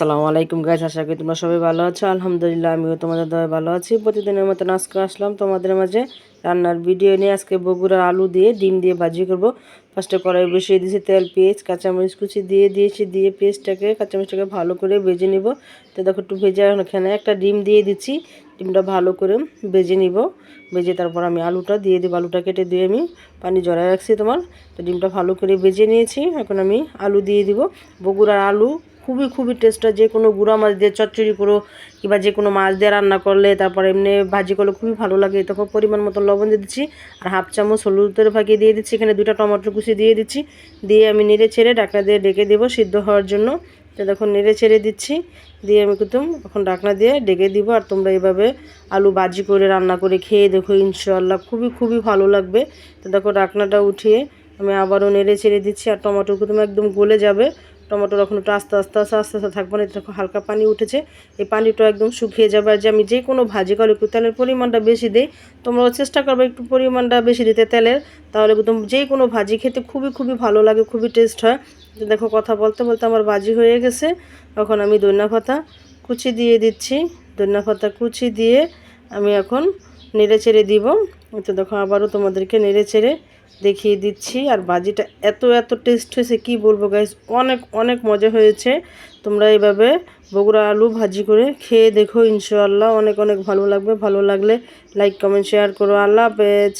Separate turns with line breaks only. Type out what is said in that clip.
আসসালামু আলাইকুম গাইস, আশা করি তোমরা সবাই ভালো আছো। আলহামদুলিল্লাহ আমিও তোমাদের দয়ায় ভালো আছি। প্রতিদিনের মতন আজকে আসলাম তোমাদের মাঝে রান্নার ভিডিও নিয়ে। আজকে বগুড়ার আলু দিয়ে ডিম দিয়ে ভাজি করব। ফার্স্টে কড়াই বসিয়ে দিয়েছি, তেল পেঁয়াজ কাঁচামরিচ কুচি দিয়ে দিয়েছি, দিয়ে পেঁয়াজটাকে কাঁচামরিচটাকে ভালো করে ভেজে নিব। তো দেখো একটু ভেজে এখানে একটা ডিম দিয়ে দিচ্ছি, ডিমটা ভালো করে ভেজে নিব। ভেজে তারপর আমি আলুটা দিয়ে দিব, আলুটা কেটে দিয়ে আমি পানি জড়ায় রাখছি তোমার। তো ডিমটা ভালো করে ভেজে নিয়েছি, এখন আমি আলু দিয়ে দিব। বগুড়ার আলু খুবই খুবই টেস্ট হয়। যে কোনো গুঁড়া মাছ দিয়ে চচ্চড়ি করো কিংবা যে কোনো মাছ দিয়ে রান্না করলে, তারপর এমনি ভাজি করলে খুবই ভালো লাগে। তখন পরিমাণ মতো লবণ দিয়ে দিচ্ছি, আর হাফ চামচ হলুদের ফাঁকিয়ে দিয়ে দিচ্ছি। এখানে 2টা টমেটো কুচি দিয়ে দিচ্ছি, দিয়ে আমি নেড়ে ছেড়ে ঢাকনা দিয়ে ডেকে দেবো সিদ্ধ হওয়ার জন্য। তো দেখুন নেড়ে ছেড়ে দিচ্ছি, দিয়ে আমি কিন্তু এখন ঢাকনা দিয়ে ডেকে দিব। আর তোমরা এইভাবে আলু ভাজি করে রান্না করে খেয়ে দেখো, ইনশাআল্লাহ খুবই খুবই ভালো লাগবে। তো দেখো ঢাকনাটা উঠিয়ে আমি আবারও নেড়ে ছেড়ে দিচ্ছি, আর টমেটো কিন্তু একদম গলে যাবে। টমেটোর এখন একটু আস্তে আস্তে আস্তে আস্তে আস্তে থাকবে না, দেখো হালকা পানি উঠেছে, এই পানিটা একদম শুকিয়ে যাবে। আর যে আমি যে কোনো ভাজি করে একটু তেলের পরিমাণটা বেশি দিই, তোমরাও চেষ্টা করবে একটু পরিমাণটা বেশি দিতে তেলের, তাহলে একদম যে কোনো ভাজি খেতে খুবই খুবই ভালো লাগে, খুবই টেস্ট হয়। তো দেখো কথা বলতে বলতে আমার ভাজি হয়ে গেছে। এখন আমি ধনিয়া পাতা কুচি দিয়ে দিচ্ছি, ধনিয়া পাতা কুচি দিয়ে আমি এখন নেড়ে চেড়ে দিব। তো দেখো আবারও তোমাদেরকে নেড়ে চেড়ে দেখিয়ে দিচ্ছি। আর ভাজিটা এত এত টেস্ট হয়েছে কি বলবো গাইস, অনেক অনেক মজা হয়েছে। তোমরা এইভাবে বগুড়া আলু ভাজি করে খেয়ে দেখো, ইনশাআল্লাহ অনেক অনেক ভালো লাগবে। ভালো লাগলে লাইক কমেন্ট শেয়ার করো। আল্লাহ হাফেজ।